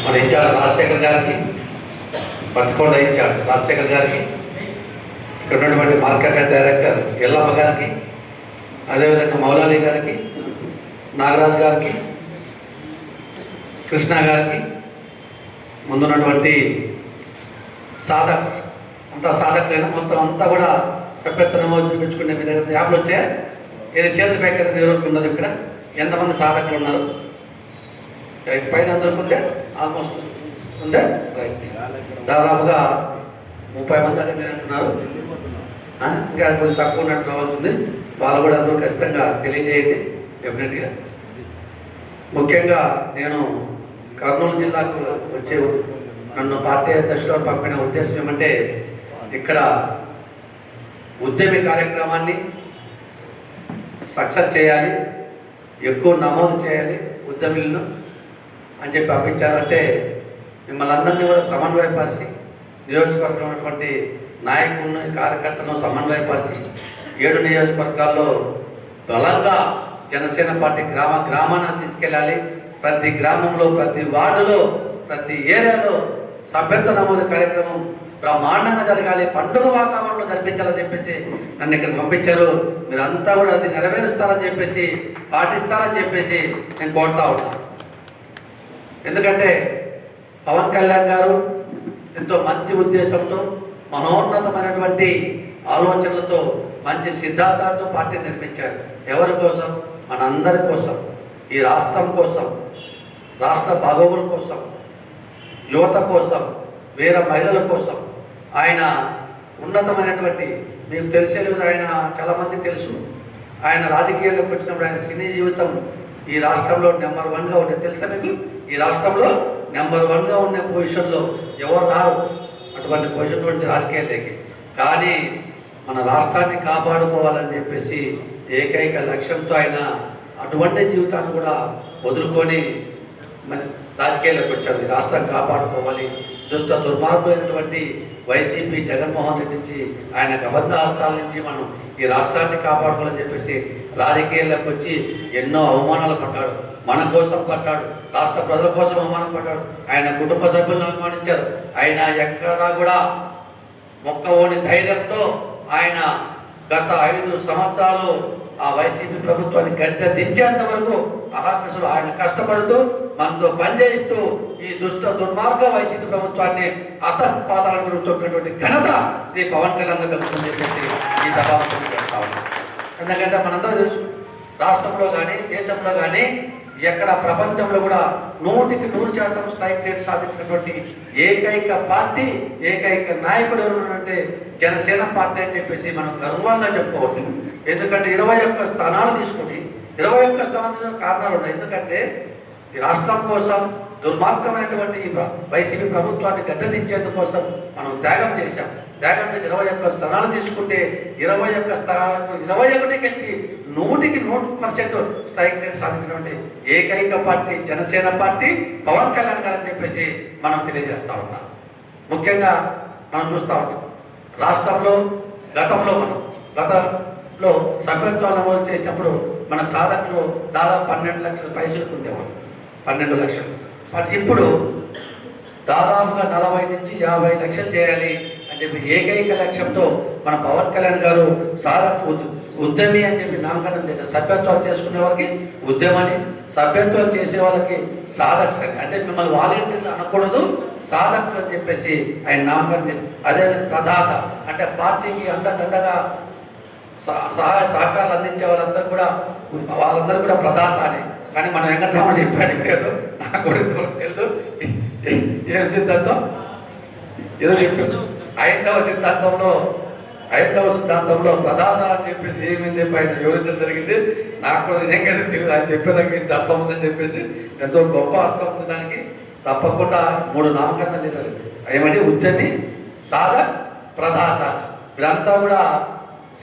మన ఇన్ఛార్జ్ రాజశేఖర్ గారికి, పత్తికొండ ఇన్ఛార్జ్ రాజశేఖర్ గారికి, ఇక్కడ ఉన్నటువంటి మార్కెట్ డైరెక్టర్ ఎల్లమ్మ గారికి, అదేవిధంగా మౌలాలి గారికి, నాగరాజు గారికి, కృష్ణ గారికి, ముందున్నటువంటి సాధక్స్ అంతా సాధకులైనా మొత్తం అంతా కూడా సభ్యత్వం చూపించుకునే విధంగా యాప్లు వచ్చాయి. ఏది చేతి బ్యాక్ ఎవరికి ఉన్నది ఇక్కడ ఎంతమంది సాధకులు ఉన్నారు? రైట్, పైన అందరికి ఉందే, ఆల్మోస్ట్ ఉందే. రైట్, దాదాపుగా 30 మంది అంటే అంటున్నారు. ఇంకా కొంచెం తక్కువ ఉన్నట్టు కావాల్సింది. వాళ్ళు కూడా అందరూ ఖచ్చితంగా తెలియజేయండి డెఫినెట్గా. ముఖ్యంగా నేను కర్నూలు జిల్లాకు వచ్చే నన్ను పార్టీ అధ్యక్షులు పంపిన ఉద్దేశం ఏమంటే, ఇక్కడ ఉద్యమి కార్యక్రమాన్ని సక్సెస్ చేయాలి, ఎక్కువ నమోదు చేయాలి ఉద్యమిలను అని చెప్పి పంపించారంటే, మిమ్మల్ని అందరినీ కూడా సమన్వయపరిచి నియోజకవర్గంలో ఉన్నటువంటి నాయకులను కార్యకర్తలను సమన్వయపరిచి 7 నియోజకవర్గాల్లో బలంగా జనసేన పార్టీ గ్రామాన తీసుకెళ్ళాలి. ప్రతి గ్రామంలో, ప్రతి వార్డులో, ప్రతి ఏరియాలో సభ్యత్వ నమోదు కార్యక్రమం బ్రహ్మాండంగా జరగాలి, పండుగ వాతావరణంలో జరిపించాలని చెప్పేసి నన్ను ఇక్కడ పంపించారు. మీరంతా కూడా అది నెరవేరుస్తారని చెప్పేసి, పాటిస్తారని చెప్పేసి నేను కోరుతా ఉన్నాను. ఎందుకంటే పవన్ కళ్యాణ్ గారు ఎంతో మంచి ఉద్దేశంతో, మనోన్నతమైనటువంటి ఆలోచనలతో, మంచి సిద్ధాంతాలతో పార్టీ నిర్మించారు. ఎవరి కోసం? మనందరి కోసం, ఈ రాష్ట్రం కోసం, రాష్ట్ర బాగోగుల కోసం, యువత కోసం, వీర మహిళల కోసం. ఆయన ఉన్నతమైనటువంటి, మీకు తెలిసే లేదు, ఆయన చాలామందికి తెలుసు, ఆయన రాజకీయాల్లోకి వచ్చినప్పుడు ఆయన సినీ జీవితం ఈ రాష్ట్రంలో నెంబర్ 1గా ఉండేది. తెలుసా మీకు? ఈ రాష్ట్రంలో నెంబర్ 1గా ఉన్న పొజిషన్లో ఎవరు రారు, అటువంటి పొజిషన్ నుంచి రాజకీయాలకి. కానీ మన రాష్ట్రాన్ని కాపాడుకోవాలని చెప్పేసి ఏకైక లక్ష్యంతో ఆయన అటువంటి జీవితాన్ని కూడా వదులుకొని మరి రాజకీయాల్లోకి వచ్చారు. ఈ రాష్ట్రం కాపాడుకోవాలి, దుష్ట దుర్మార్గమైనటువంటి వైసీపీ జగన్మోహన్ రెడ్డి నుంచి, ఆయన అబద్ధ హస్తాల నుంచి మనం ఈ రాష్ట్రాన్ని కాపాడుకోవాలని చెప్పేసి రాజకీయాల్లోకి వచ్చి ఎన్నో అవమానాలు పడ్డాడు. మన కోసం పడ్డాడు, రాష్ట్ర ప్రజల కోసం అవమానం పడ్డాడు. ఆయన కుటుంబ సభ్యులను అవమానించారు. ఆయన ఎక్కడా కూడా మొక్కవోని ధైర్యంతో ఆయన గత 5 సంవత్సరాలు ఆ వైసీపీ ప్రభుత్వాన్ని గద్దె దించేంత వరకు అహర్నిశలు ఆయన కష్టపడుతూ, మనతో పనిచేయిస్తూ ఈ దుష్ట దుర్మార్గ వైసీపీ ప్రభుత్వాన్ని అతపాదాలను తొక్కినటువంటి ఘనత శ్రీ పవన్ కళ్యాణ్ గారు చెప్పేసి ఈ సభాముఖం చేస్తా ఉన్నాం. ఎందుకంటే మనందరూ తెలుసు, రాష్ట్రంలో కానీ దేశంలో కానీ ఎక్కడ ప్రపంచంలో కూడా 100కి 100% స్ట్రైక్ రేట్ సాధించినటువంటి ఏకైక పార్టీ, ఏకైక నాయకుడు ఎవరున్నారంటే జనసేన పార్టీ అని చెప్పేసి మనం గర్వంగా చెప్పుకోవచ్చు. ఎందుకంటే 21 స్థానాలు తీసుకుని 21 స్థానాలు కారణాలు ఉన్నాయి. ఎందుకంటే ఈ రాష్ట్రం కోసం, దుర్మార్గమైనటువంటి వైసీపీ ప్రభుత్వాన్ని గద్దెదించేందుకోసం మనం త్యాగం చేశాం. త్యాగం చేసి 21 స్థానాలు తీసుకుంటే 21 స్థానాలకు 21 గెలిచి 100కి 100% స్ట్రైక్ రేట్ సాధించినటువంటి ఏకైక పార్టీ జనసేన పార్టీ, పవన్ కళ్యాణ్ గారు అని చెప్పేసి మనం తెలియజేస్తూ ఉన్నాం. ముఖ్యంగా మనం చూస్తూ ఉంటాం, రాష్ట్రంలో గతంలో సభ్యత్వాలు నమోదు చేసినప్పుడు మన సాధకులు దాదాపు 12 లక్షల పైసలకు ఉండేవాళ్ళు, 12 లక్షలు. ఇప్పుడు దాదాపుగా 40 నుంచి 50 లక్షలు చేయాలి అని చెప్పి ఏకైక లక్ష్యంతో మన పవన్ కళ్యాణ్ గారు ఉద్యమి అని చెప్పి నామకరణం చేశారు. సభ్యత్వాలు చేసుకునే వాళ్ళకి ఉద్యమని, సభ్యత్వాలు చేసే వాళ్ళకి సాధక్స్ అని, అంటే మిమ్మల్ని వాలంటీర్లు అనకూడదు, సాధకులు అని చెప్పేసి ఆయన నామకరణం చేశారు. అదే ప్రదాత అంటే పార్టీకి అండదండగా సహాయ సహకారాలు అందించే వాళ్ళందరూ కూడా ప్రదాత అని. కానీ మన వెంకటరాముడు చెప్పాడు, ఇప్పుడు నాకు కూడా తెలియదు ఏం సిద్ధాంతం ఏదో చెప్పాడు. ఐదవ సిద్ధాంతంలో ప్రధాన అని చెప్పేసి ఏమని చెప్పి ఆయన వివరించడం జరిగింది. నాకు కూడా నిజంగానే తెలియదు, ఆయన చెప్పేదానికి ఇంత అర్థం ఉందని చెప్పేసి, ఎంతో గొప్ప అర్థం ఉంది దానికి. తప్పకుండా 3 నామకరణాలు చేశారు. ఏమంటే ఉద్యమి, సాధక్, ప్రదాత. వీరంతా కూడా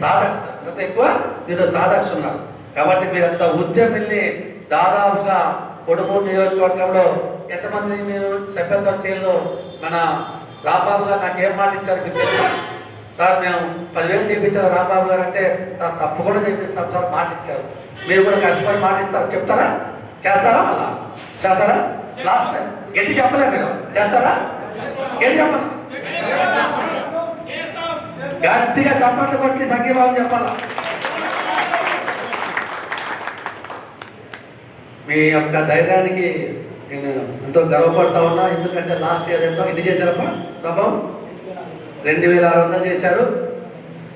సాధక్స్, అంత ఎక్కువ దీంట్లో సాధక్స్ ఉన్నారు. కాబట్టి మీరంతా ఉద్యమిల్ని దాదాపుగా కొడుమూరు నియోజకవర్గంలో ఎంతమంది మీరు సభ్యత్వం చేయాలో మన రాంబాబు గారు నాకు ఏం మాట ఇచ్చారు మీకు తెలుసా? సార్ మేము 10,000 చేయించారు రాంబాబు గారు అంటే, సార్ తప్పకుండా చేపిస్తాం సార్ మాట ఇచ్చారు. మీరు కూడా కష్టపడి మాట ఇస్తారు, చెప్తారా? చేస్తారా? మళ్ళా చేస్తారా? లాస్ట్ టైం గట్టి చెప్పలే మీరు చేస్తారా? గట్టి చెప్పాలి, గట్టిగా చప్పట్లు కొట్టి సంఘీభావం చెప్పాలా. మీ యొక్క ధైర్యానికి నేను ఎంతో గర్వపడతా ఉన్నా. ఎందుకంటే లాస్ట్ ఇయర్ ఎంతో ఎన్ని చేశారప్పా ప్రభావం? 2600 చేశారు.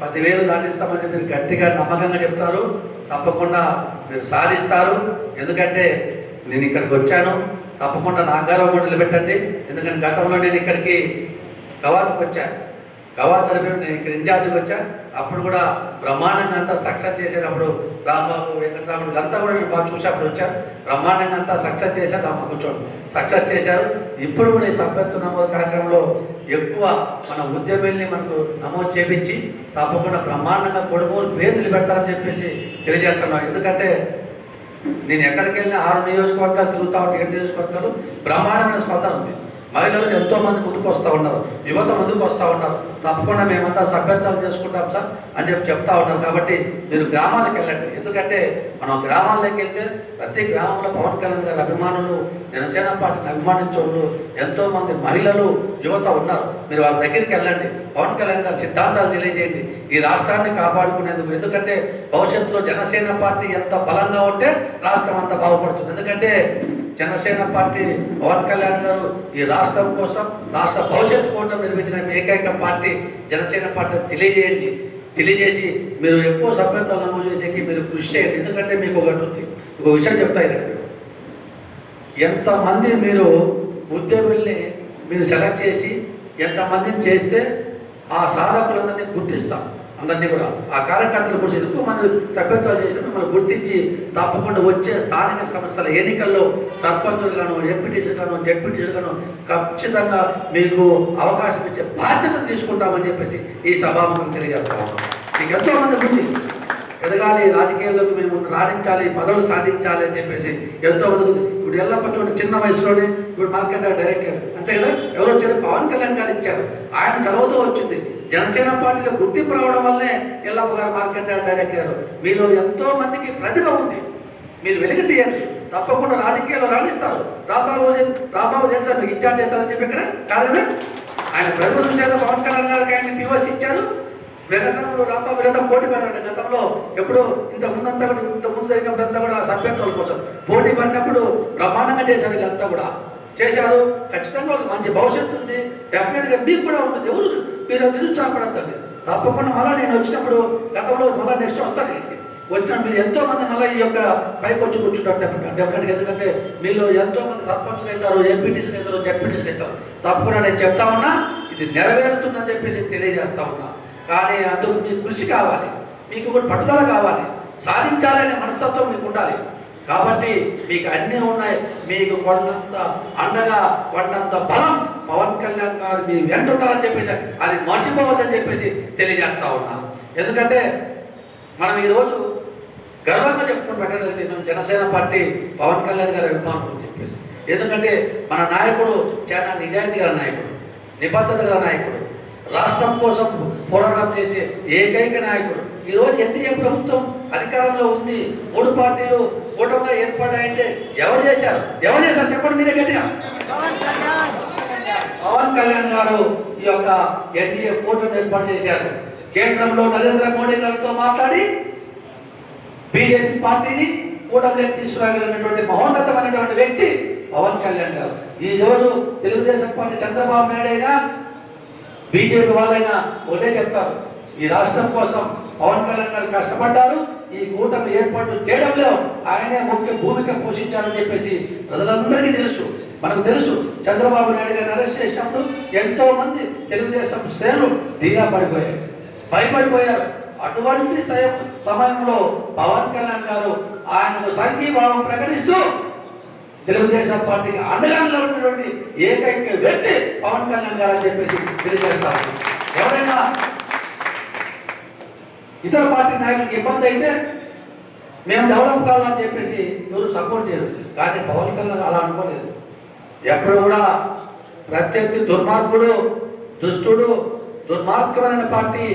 10,000 దాటిస్తామని మీరు గట్టిగా నమ్మకంగా చెప్తారు. తప్పకుండా మీరు సాధిస్తారు. ఎందుకంటే నేను ఇక్కడికి వచ్చాను, తప్పకుండా నా గౌరవం కూడా నిలబెట్టండి. ఎందుకంటే గతంలో నేను ఇక్కడికి గవాత్కి వచ్చాను, గవాత్ తరపున నేను ఇక్కడ ఇన్ఛార్జ్కి వచ్చా. అప్పుడు కూడా బ్రహ్మాండంగా అంతా సక్సెస్ చేసేటప్పుడు రాంబాబు, వెంకటరాముడు వీళ్ళంతా కూడా నేను బాగా చూసేప్పుడు వచ్చాను. బ్రహ్మాండంగా అంతా సక్సెస్ చేశారు. అమ్మ కూర్చోండి, సక్సెస్ చేశారు. ఇప్పుడు కూడా ఈ సభ్యత్వ నమోదు కార్యక్రమంలో ఎక్కువ మన ఉద్యమాల్ని మనకు నమోదు చేపించి తప్పకుండా బ్రహ్మాండంగా కొడుమూరు పేరు నిలబెడతారని చెప్పేసి తెలియజేస్తున్నాను. ఎందుకంటే నేను ఎక్కడికి వెళ్ళినా 6 నియోజకవర్గాలు తిరుగుతూ ఉంటే 7 నియోజకవర్గాలు బ్రహ్మాండమైన స్పందన ఉంది. మహిళలు ఎంతోమంది ముందుకు వస్తూ ఉన్నారు, యువత ముందుకు వస్తూ ఉన్నారు. తప్పకుండా మేమంతా సభ్యత్వాలు చేసుకుంటాం సార్ అని చెప్తా ఉన్నారు. కాబట్టి మీరు గ్రామాలకు వెళ్ళండి. ఎందుకంటే మనం గ్రామాల్లోకి వెళ్తే ప్రతి గ్రామంలో పవన్ కళ్యాణ్ గారి అభిమానులు, జనసేన పార్టీని అభిమానించే వాళ్ళు ఎంతోమంది మహిళలు, యువత ఉన్నారు. మీరు వాళ్ళ దగ్గరికి వెళ్ళండి, పవన్ కళ్యాణ్ గారి సిద్ధాంతాలు తెలియజేయండి ఈ రాష్ట్రాన్ని కాపాడుకునేందుకు. ఎందుకంటే భవిష్యత్తులో జనసేన పార్టీ ఎంత బలంగా ఉంటే రాష్ట్రం అంత బాగుపడుతుంది. ఎందుకంటే జనసేన పార్టీ, పవన్ కళ్యాణ్ గారు ఈ రాష్ట్రం కోసం, రాష్ట్ర భవిష్యత్తు కోసం నిర్మించిన ఏకైక పార్టీ జనసేన పార్టీ. తెలియజేసి మీరు ఎక్కువ సభ్యత్వాలు నమోదు చేసేకి మీరు కృషి చేయండి. ఎందుకంటే మీకు ఒకటి ఉంది, ఒక విషయం చెప్తాను. ఎంతమంది మీరు ఉద్యోగుల్ని మీరు సెలెక్ట్ చేసి ఎంతమందిని చేస్తే ఆ సాధకులందరినీ గుర్తిస్తాం. అందరినీ కూడా ఆ కార్యకర్తలు కూడా ఎక్కువ మంది సభ్యత్వాలు చేసినప్పుడు మనం గుర్తించి తప్పకుండా వచ్చే స్థానిక సంస్థల ఎన్నికల్లో సర్పంచులు గాను, ఎంపీటీసీ గాను, జెడ్పీటీసీ గాను ఖచ్చితంగా మీకు అవకాశం ఇచ్చే బాధ్యతను తీసుకుంటామని చెప్పేసి ఈ సభాముఖం తెలియజేస్తాము. మీకు ఎంతోమంది ఉంది ఎదగాలి, రాజకీయాల్లోకి మేము రాణించాలి, పదవులు సాధించాలి అని చెప్పేసి ఎంతోమంది ఉంది. ఇప్పుడు ఎల్లప్ప చూడండి, చిన్న వయసులోనే ఇప్పుడు మార్కెట్ డైరెక్టర్ అంతే కదా, ఎవరో వచ్చారు, పవన్ కళ్యాణ్ గారు ఇచ్చారు. ఆయన చదువుతూ వచ్చింది. జనసేన పార్టీలో గుర్తింపు రావడం వల్లే ఎల్లప్ప గారు మార్కెట్ డైరెక్టర్. మీలో ఎంతో మందికి ప్రతిభ ఉంది, మీరు వెలికి తీయండి, తప్పకుండా రాజకీయాల్లో రాణిస్తారు. రాంబాబు తెలుసా మీకు ఇన్ఛార్జ్ చేస్తారని చెప్పి ఇక్కడ కాదు కదా, ఆయన ప్రతిభ చూశారు. పవన్ కళ్యాణ్ గారికి ఆయన పిఓసి ఇచ్చారు. వెంకటరాముడు, రాంబాబు వీళ్ళంతా పోటీ పడారండి. గతంలో ఎప్పుడు ఇంత ముందు జరిగినప్పుడు అంతా కూడా సభ్యత్వాల కోసం పోటీ పడినప్పుడు బ్రహ్మాండంగా చేశారు. వీళ్ళంతా కూడా చేశారు. ఖచ్చితంగా వాళ్ళకి మంచి భవిష్యత్తు ఉంది. డెఫినెట్గా మీకు కూడా ఉంటుంది. ఎవరు మీరు నిరుత్సాహపడద్దండి. తప్పకుండా మళ్ళీ నేను వచ్చినప్పుడు గతంలో మళ్ళీ నెక్స్ట్ వస్తాను. వచ్చిన మీరు ఎంతోమంది మళ్ళీ ఈ యొక్క పైకి వచ్చి కూర్చుంటారు డెఫినెట్గా. ఎందుకంటే మీలో ఎంతోమంది సర్పంచ్లు అవుతారు, ఎంపీటీసీలు అవుతారు, జెడ్పీటీసీలు అవుతారు. తప్పకుండా నేను చెప్తా ఉన్నా, ఇది నెరవేరుతుందని చెప్పేసి తెలియజేస్తా ఉన్నా. కానీ అందుకు మీకు కృషి కావాలి, మీకు కూడా పట్టుదల కావాలి, సాధించాలనే మనస్తత్వం మీకు ఉండాలి. కాబట్టి మీకు అన్నీ ఉన్నాయి. మీకు కొండంత అండగా, కొండంత బలం పవన్ కళ్యాణ్ గారు మీ వెంట ఉంటారని చెప్పేసి అది మర్చిపోవద్దని చెప్పేసి తెలియజేస్తా ఉన్నా. ఎందుకంటే మనం ఈరోజు గర్వంగా చెప్పుకుంటాం ఎక్కడైతే మేము జనసేన పార్టీ పవన్ కళ్యాణ్ గారి అభిమానులు అని చెప్పేసి. ఎందుకంటే మన నాయకుడు చాలా నిజాయితీ గల నాయకుడు, నిబద్ధత గల నాయకుడు, రాష్ట్రం కోసం పోరాటం చేసే ఏకైక నాయకుడు. ఈరోజు ఎన్డీఏ ప్రభుత్వం అధికారంలో ఉంది, 3 పార్టీలు కూటమిగా ఏర్పడ్డాయంటే ఎవరు చేశారు చెప్పండి మీరే గట్టిగా. పవన్ కళ్యాణ్ గారు ఈ యొక్క ఎన్డీఏ కూటమి ఏర్పాటు చేశారు. కేంద్రంలో నరేంద్ర మోడీ గారితో మాట్లాడి బీజేపీ పార్టీని కూటమిలోకి తీసుకురాగలిగినటువంటి మహోన్నతమైనటువంటి వ్యక్తి పవన్ కళ్యాణ్ గారు. ఈ రోజు తెలుగుదేశం పార్టీ చంద్రబాబు నాయుడు అయినా బీజేపీ వాళ్ళైనా ఒకటే చెప్తారు, ఈ రాష్ట్రం కోసం పవన్ కళ్యాణ్ గారు కష్టపడ్డారు, ఈ కూటమి ఏర్పాటు చేయడంలో ఆయనే ముఖ్య భూమిక పోషించారని చెప్పేసి ప్రజలందరికీ తెలుసు. మనకు తెలుసు, చంద్రబాబు నాయుడు గారిని అరెస్ట్ చేసినప్పుడు ఎంతో మంది తెలుగుదేశం శ్రేణులు దిగా పడిపోయారు, భయపడిపోయారు. అటువంటి సమయంలో పవన్ కళ్యాణ్ గారు ఆయనకు సంఘీభావం ప్రకటిస్తూ తెలుగుదేశం పార్టీకి అండగా నిలబడినటువంటి ఏకైక వ్యక్తి పవన్ కళ్యాణ్ గారు అని చెప్పేసి తెలియజేస్తారు. ఎవరైనా ఇతర పార్టీ నాయకులకు ఇబ్బంది అయితే మేము డెవలప్ కావాలని చెప్పేసి ఎవరు సపోర్ట్ చేయరు. కానీ పవన్ కళ్యాణ్ అలా అనుకోలేదు. ఎప్పుడు కూడా ప్రత్యర్థి దుర్మార్గుడు, దుష్టుడు, దుర్మార్గమైన పార్టీ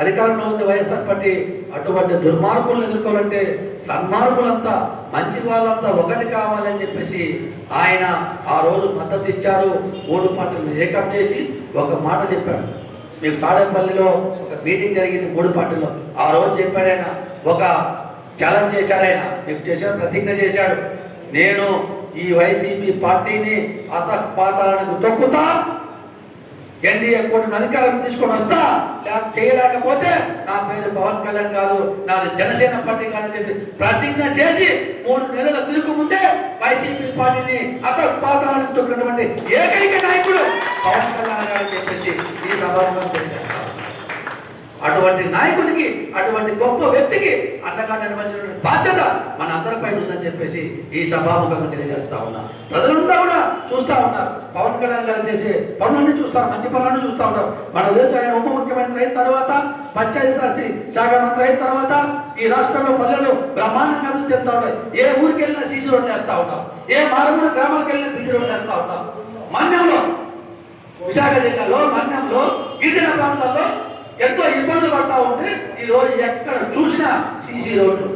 అధికారంలో ఉంది వైఎస్ఆర్ పార్టీ అటువంటి దుర్మార్గులను ఎదుర్కోవాలంటే సన్మార్గులంతా మంచి వాళ్ళంతా ఒకటి కావాలని చెప్పేసి ఆయన ఆ రోజు మద్దతు ఇచ్చారు. 3 పార్టీలను ఏకం చేసి ఒక మాట చెప్పాడు. మీకు తాడేపల్లిలో ఒక మీటింగ్ జరిగింది 3 పార్టీల్లో. ఆ రోజు చెప్పాడు ఆయన, ఒక ఛాలెంజ్ చేశాడు ఆయన, మీకు చేశాడు, ప్రతిజ్ఞ చేశాడు. నేను ఈ వైసీపీ పార్టీని అతపాతాలకు తొక్కుతా, ఎన్డీఏ కూటమి అధికారం తీసుకొని వస్తా, చేయలేకపోతే నా పేరు పవన్ కళ్యాణ్ కాదు, నాది జనసేన పార్టీ కాదని చెప్పి ప్రతిజ్ఞ చేసి 3 నెలల తిరుగు ముందే వైసీపీ పార్టీని అతపాతాలకు తొక్కినటువంటి ఏకైక నాయకుడు పవన్ కళ్యాణ్ గారు చెప్పేసి ఈ సభలో తెలియజేస్తారు. అటువంటి నాయకుడికి, అటువంటి గొప్ప వ్యక్తికి అండగా నిర్వహించిన బాధ్యత మన అందరిపై ఉందని చెప్పేసి ఈ సభాముఖంగా తెలియజేస్తా ఉన్నా. ప్రజలంతా కూడా చూస్తూ ఉన్నారు, పవన్ కళ్యాణ్ గారు చేసే పనులన్నీ చూస్తారు, మంచి పనులన్నీ చూస్తూ ఉన్నారు. మన దేశం ఆయన ఉప ముఖ్యమంత్రి అయిన తర్వాత, పంచాయతీరాజ్ శాఖ మంత్రి అయిన తర్వాత ఈ రాష్ట్రంలో పల్లెలు బ్రహ్మాండంగా అభివృద్ధి చెందుతూ ఉంటాయి. ఏ ఊరికి వెళ్ళినా సీసీ రోడ్లు వేస్తూ ఉంటాం, ఏ మారుమూల గ్రామాలకు వెళ్ళినా బీటీ రోడ్లు వేస్తూ ఉంటాం. మన్యంలో, విశాఖ జిల్లాలో మన్యంలో గిరిజన ప్రాంతాల్లో ఎంతో ఇబ్బందులు పడతా ఉంటే ఈరోజు ఎక్కడ చూసినా సీసీ రోడ్లు,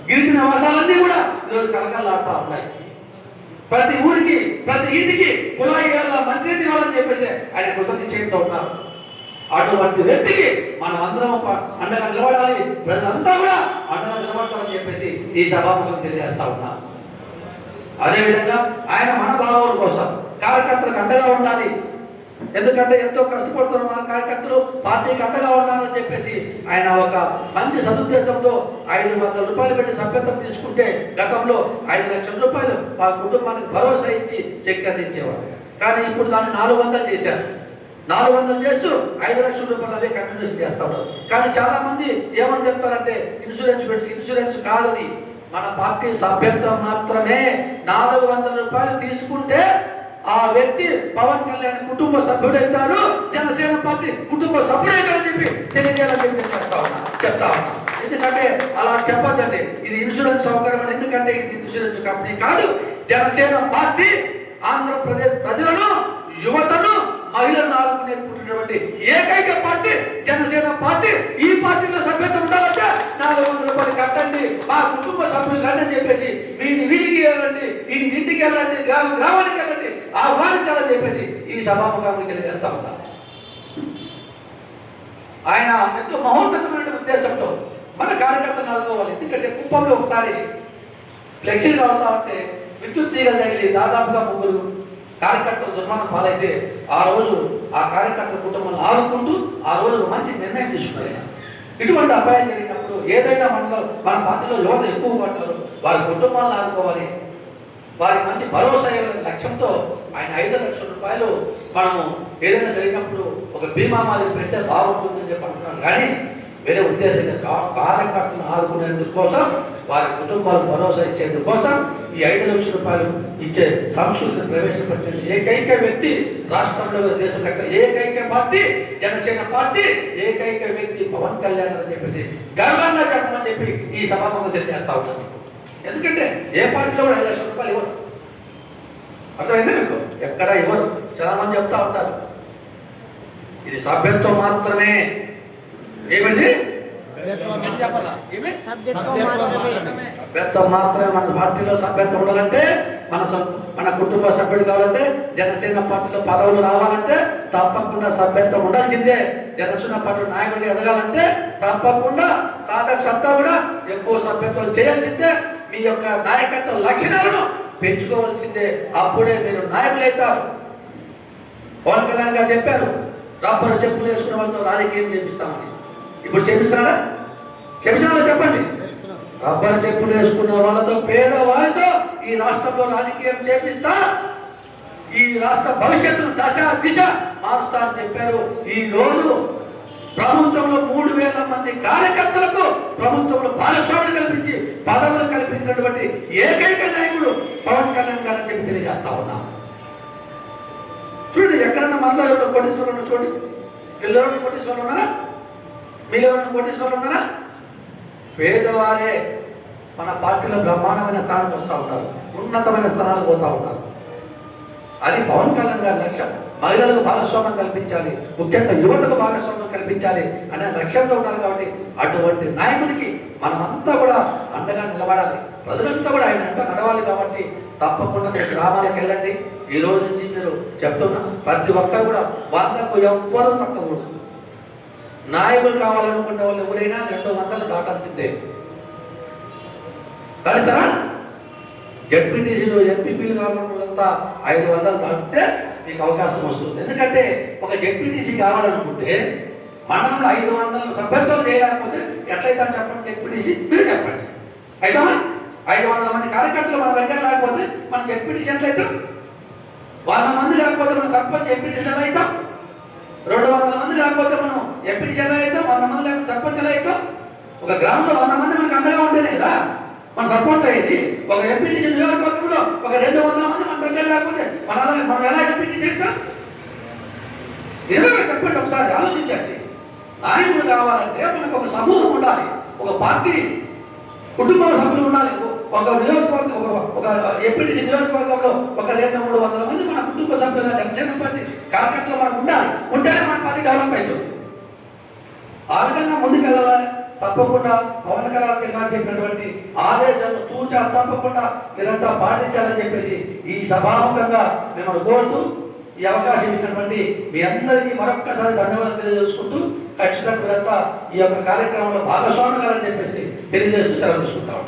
గిరిజన నివాసాలన్నీ కూడా ఈరోజు కలకల్లాడుతూ ఉన్నాయి. ప్రతి ఊరికి, ప్రతి ఇంటికి కుళాయి మంచినీటి ఇవ్వాలని చెప్పేసి ఆయన కృతజ్ఞత ఉన్నారు. అటువంటి వ్యక్తికి మనం అందరం అండగా నిలబడాలి, ప్రజలంతా కూడా అండగా నిలబడతారని చెప్పేసి ఈ సభాముఖం తెలియజేస్తా ఉన్నాం. అదేవిధంగా ఆయన మన భాగవతుల కోసం కార్యకర్తలకు అండగా ఉండాలి. ఎందుకంటే ఎంతో కష్టపడుతున్న మన కార్యకర్తలు పార్టీకి అండగా ఉండాలని చెప్పేసి ఆయన ఒక మంచి సదుద్దేశంతో 500 రూపాయలు పెట్టి సభ్యత్వం తీసుకుంటే గతంలో 5 లక్షల రూపాయలు వాళ్ళ కుటుంబానికి భరోసా ఇచ్చి చెక్ అందించేవారు. కానీ ఇప్పుడు దాన్ని 400 చేశారు. 400 చేస్తూ 5 లక్షల రూపాయలు అదే కంటిన్యూషన్ చేస్తూ ఉన్నారు. కానీ చాలా మంది ఏమని చెప్తారంటే ఇన్సూరెన్స్ పెట్టి, ఇన్సూరెన్స్ కాదది, మన పార్టీ సభ్యత్వం మాత్రమే. 400 రూపాయలు తీసుకుంటే ఆ వ్యక్తి పవన్ కళ్యాణ్ కుటుంబ సభ్యుడైతాడు, జనసేన పార్టీ కుటుంబ సభ్యుడైతాడని చెప్పి తెలియజేయాలని చెప్పి చెప్తా ఉన్నా. ఎందుకంటే అలా చెప్పొద్దండి, ఇది ఇన్సూరెన్స్ సౌకర్యం అని. ఎందుకంటే ఇది ఇన్సూరెన్స్ కంపెనీ కాదు. జనసేన పార్టీ ఆంధ్రప్రదేశ్ ప్రజలను, యువతను, మహిళలను ఆదుకునేటువంటి ఏకైక పార్టీ జనసేన పార్టీ. ఈ పార్టీలో సభ్యత్వం ఉండాలంటే 400 రూపాయలు కట్టండి, మా కుటుంబ సభ్యులు కండి అని చెప్పేసి వీధికి వెళ్ళండి, ఇంటికి వెళ్ళండి, గ్రామానికి వెళ్ళండి, ఆహ్వానించాలని చెప్పేసి ఈ సభాముఖంగా తెలియజేస్తా ఉన్నా. ఆయన ఎంతో మహోన్నతమైన ఉద్దేశంతో మన కార్యకర్తలను ఆదుకోవాలి. ఎందుకంటే కుప్పంలో ఒకసారి ఫ్లెక్సీలు కావుతా ఉంటే విద్యుత్ తీగలు తగిలి దాదాపుగా 3 కార్యకర్తలు దుర్మరణం పాలైతే ఆ రోజు ఆ కార్యకర్తల కుటుంబాలను ఆదుకుంటూ ఆ రోజు మంచి నిర్ణయం తీసుకున్నారు. ఇటువంటి అపాయం జరిగినప్పుడు ఏదైనా మన పార్టీలో యువత ఎక్కువ పడ్డారు, వారి కుటుంబాలను ఆదుకోవాలి, వారికి మంచి భరోసా ఇవ్వాలనే లక్ష్యంతో ఆయన 5 లక్షల రూపాయలు మనము ఏదైనా జరిగినప్పుడు ఒక బీమా మాదిరి పెడితే బాగుంటుందని చెప్పి అంటున్నాను. కానీ వేరే ఉద్దేశంగా కార్యకర్తలను ఆదుకునేందుకు కోసం, వారి కుటుంబాలకు భరోసా ఇచ్చేందుకు కోసం ఈ 5 లక్షల రూపాయలు ఇచ్చే సంస్కృతిని ప్రవేశపెట్టిన ఏకైక వ్యక్తి రాష్ట్రంలో, దేశంలో ఏకైక పార్టీ జనసేన పార్టీ, ఏకైక వ్యక్తి పవన్ కళ్యాణ్ అని చెప్పేసి గర్వంగా చెప్పమని చెప్పి ఈ సభాముఖంగా తెలియజేస్తా ఉంటాను. ఎందుకంటే ఏ పార్టీలో కూడా 5 లక్షల రూపాయలు ఇవ్వరు. అర్థమైందా మీకు? ఎక్కడ ఇవ్వరు. చాలా మంది చెప్తా ఉంటారు ఇది సభ్యత్వం మాత్రమే. ఏమిటి? సభ్యత్వం మాత్రమే. మన పార్టీలో సభ్యత్వం ఉండాలంటే, మన కుటుంబ సభ్యుడు కావాలంటే, జనసేన పార్టీలో పదవులు రావాలంటే తప్పకుండా సభ్యత్వం ఉండాల్సిందే. జనసేన పార్టీ నాయకుడిగా ఎదగాలంటే తప్పకుండా సాధక సత్తా కూడా ఎక్కువ సభ్యత్వం చేయాల్సిందే. మీ యొక్క నాయకత్వ లక్షణాలను పెంచుకోవాల్సిందే. అప్పుడే మీరు నాయకులు అవుతారు. పవన్ కళ్యాణ్ గారు చెప్పారు, రబ్బరు చెప్పులు వేసుకునే వాళ్ళతో రాజకీయం చేపిస్తామని. ఇప్పుడు చేపిస్తున్నారా? చేపిస్తున్నారా చెప్పండి. రబ్బరు చెప్పులు వేసుకున్న వాళ్ళతో, పేదవారితో ఈ రాష్ట్రంలో రాజకీయం చేపిస్తా, ఈ రాష్ట్ర భవిష్యత్తును దశ దిశ మారుస్తా అని చెప్పారు. ఈ రోజు ప్రభుత్వంలో 3000 మంది కార్యకర్తలకు ప్రభుత్వంలో భాగస్వామ్యం కల్పించి పదవులు కల్పించినటువంటి ఏకైక నాయకుడు పవన్ కళ్యాణ్ గారు అని చెప్పి తెలియజేస్తా ఉన్నాం. చూడండి, ఎక్కడన్నా మనలో ఎవరు కోటీశ్వరులు చూడండి. వీళ్ళెవరు కోటీశ్వరులు ఉన్నారా? మీరు ఎవరైనా కోటీశ్వరులు ఉన్నారా? పేదవారే మన పార్టీలో బ్రహ్మాండమైన స్థానానికి వస్తూ ఉంటారు, ఉన్నతమైన స్థానాలకు పోతూ ఉంటారు. అది పవన్ కళ్యాణ్ గారి లక్ష్యం. మహిళలకు భాగస్వామ్యం కల్పించాలి, ముఖ్యంగా యువతకు భాగస్వామ్యం కల్పించాలి అనే లక్ష్యంతో ఉన్నారు. కాబట్టి అటువంటి నాయకుడికి మనమంతా కూడా అండగా నిలబడాలి, ప్రజలంతా కూడా ఆయన అంతా నడవాలి. కాబట్టి తప్పకుండా మీరు గ్రామాలకు వెళ్ళండి. ఈ రోజు నుంచి మీరు చెప్తున్నా ప్రతి ఒక్కరు కూడా 100కు ఎవ్వరూ తక్కకూడదు. నాయకులు కావాలనుకున్న వాళ్ళు ఎవరైనా 200 దాటాల్సిందే. కలిసారా? జడ్పీటీసీలు ఎంపీపీలు కావాలనుకున్నంత 500 దాటితే మీకు అవకాశం వస్తుంది. ఎందుకంటే ఒక జడ్పీటీసీ కావాలనుకుంటే మండలంలో 500 సభ్యత్వాలు చేయలేకపోతే ఎట్లయితే చెప్పండి? జడ్పీటీసీ మీరు చెప్పండి. అయితామా? 500 మంది కార్యకర్తలు మన దగ్గర లేకపోతే మనం జడ్పీటీసీ ఎట్లయితాం? 100 మంది లేకపోతే మనం సర్పంచ్ ఎంపీటీసీ ఎలా అవుతాం? 200 మంది లేకపోతే మనం ఎంపీటీసీ ఎలా అవుతాం? 100 మంది లేకపోతే సర్పంచ్ ఎలా అవుతాం? ఒక గ్రామంలో 100 మంది మనకు అండగా ఉంటేనే కదా మన సర్పంచ్ అయ్యేది. ఒక ఎంపీటీసీ నియోజకవర్గంలో ఒక 200 మంది మన దగ్గర లేకపోతే మనం ఎలా ఎంపీటీసీ అవుతాం? నిజంగా చెప్పండి, ఒకసారి ఆలోచించండి. నాయకుడు కావాలంటే మనకు ఒక సమూహం ఉండాలి, ఒక పార్టీ కుటుంబ సభ్యులు ఉండాలి. ఒక నియోజకవర్గం, ఒక ఎంపీటీసీ నియోజకవర్గంలో ఒక 200-300 మంది మన కుటుంబ సభ్యులుగా జనసేన పార్టీ కార్యకర్తలు మనకు ఉండాలి. ఉంటేనే మన పార్టీ డెవలప్ అవుతుంది. ఆ విధంగా ముందుకెళ్ళాలి. తప్పకుండా పవన్ కళ్యాణ్ గారు చెప్పినటువంటి ఆదేశాలు తూచా తప్పకుండా మీరంతా పాటించాలని చెప్పేసి ఈ సభాముఖంగా మిమ్మల్ని కోరుతూ ఈ అవకాశం ఇచ్చినటువంటి మీ అందరికీ మరొక్కసారి ధన్యవాదాలు తెలియజేసుకుంటూ ఖచ్చితంగా మీరంతా ఈ యొక్క కార్యక్రమంలో భాగస్వాములు కావాలని చెప్పేసి తెలియజేస్తూ సెలవు తీసుకుంటాం.